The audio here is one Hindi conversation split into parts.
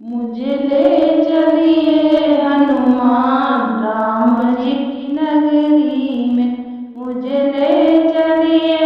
मुझे ले चलिए हनुमान राम जी की नगरी में। मुझे ले चलिए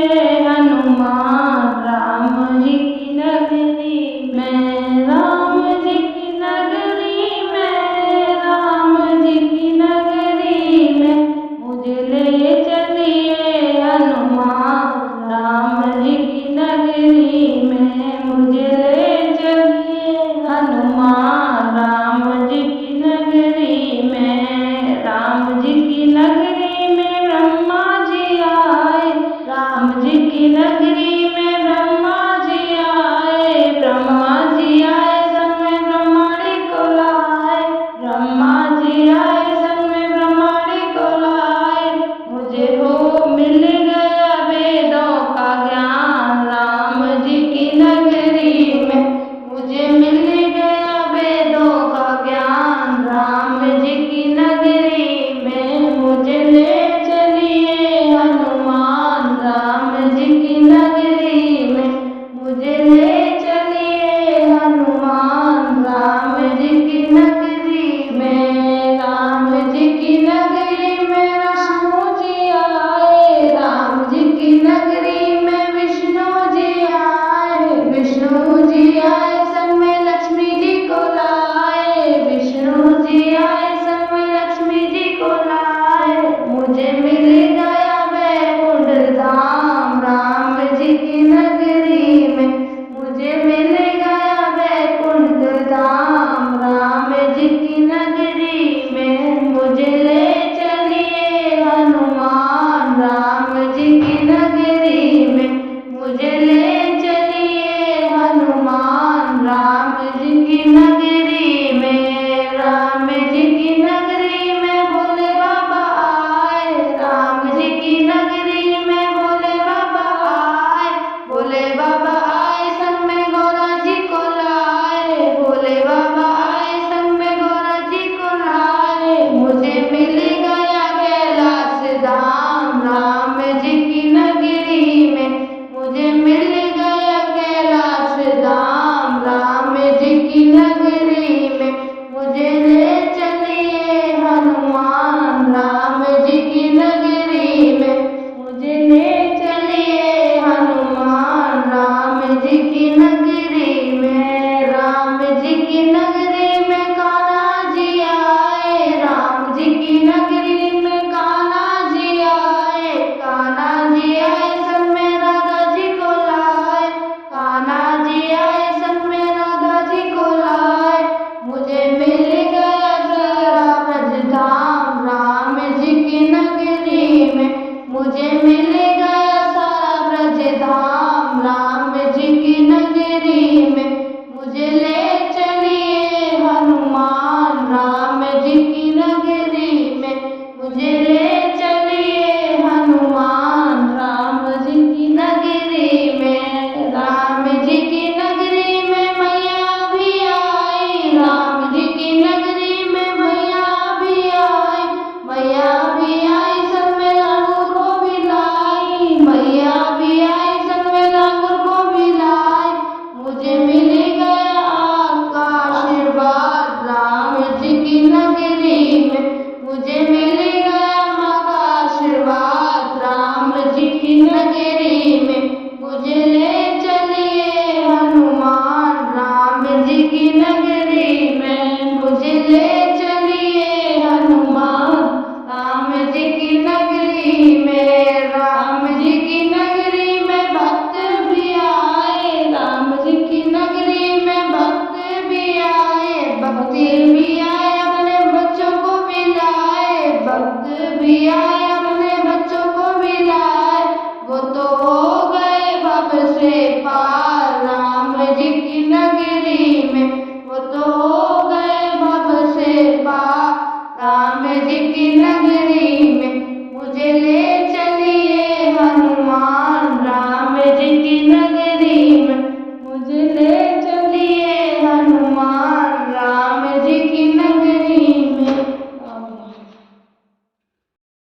हनुमान राम जी की नगरी में। राम जी की नगरी में, राम जी की नगरी में। मुझे ले चलिए हनुमान राम जी की नगरी में। मुझे ले चलिए हनुमान राम जी की नगरी में। राम जी की नगरी में ब्रह्मा जी आए। राम जी की नगरी में ब्रह्मा जी आए। ब्रह्मा जी आए संग में ब्रह्माणी को लाए। ब्रह्मा जी आए संग में ब्रह्माणी को लाए। मुझे हो मिल गया वेदों का ज्ञान राम जी की नगरी में। मुझे मिल गया वेदों का ज्ञान राम जी की नगरी में। मुझे ले चलिए हनुमान राम जी की नगरी में। मुझे ले चलिए हनुमान राम जी की नगरी में। राम जी की नगरी में विष्णु जी आए। राम जी की नगरी में विष्णु जी आए। विष्णु जी आए संग में लक्ष्मी जी को लाए। विष्णु जी आए संग में लक्ष्मी जी को लाए। मुझे मिल गया वैकुंठ धाम राम जी की नगरी में। मुझे मिल गया वैकुंठ धाम राम जी की नगरी में। मुझे ले चलिए हनुमान राम जी की नगरी में। मुझे ले चलिए हनुमान राम जी की नगरी में। राम जी की नगरी में भोले बाबा आए। राम जी की नगरी में भोले बाबा आए। भोले बाबा आए संग में गौरा जी को लाए। भोले बाबा आए संग में गौरा जी को लाए। मुझे मिल गया कैलाश धाम राम जी की नगरी में। मुझे मिल गया कैलाश धाम राम जी की नगरी में। मुझे ले चलिए हनुमान राम जी की नगरी में। मुझे ले चलिए हनुमान राम जी की नगरी में। राम जी की नगरी में कान्हा जी आए। राम जी की नगरी में कान्हा जी आए। कान्हा जी आए संग में राधा जी को लाए। कान्हा जी आए संग में राधा जी को लाए। मुझे मिल गया सारा ब्रज धाम राम जी की नगरी में। मुझे मिल गया सारा ब्रज धाम राम जी की नगरी में। मुझे ले चलिए हनुमान राम जी की नगरी में। मुझे ले चलिए हनुमान राम जी की नगरी में। राम जी की नगरी में मैया भी आई। राम जी की नगरी में मैया भी आई। मैया भी आई संग में लांगुर को भी लाई। मैया भी आई संग में लांगुर को भी लाई। मुझे मिल गया आपका आशीर्वाद राम जी की नगरी में। मुझे मिल गया माँ का आशीर्वाद राम जी की नगरी में। मुझे ले चलिए हनुमान राम जी की नगरी में। मुझे ले चलिए हनुमान राम जी की नगरी में। राम जी की नगरी में भक्त भी आए। राम जी की नगरी में भक्त भी आए। भक्ति भी आए अपने बच्चों को भी लाए। भक्त भी आए अपने बच्चों को भी लाए। वो तो हो गए भव से पार राम जी की नगरी में।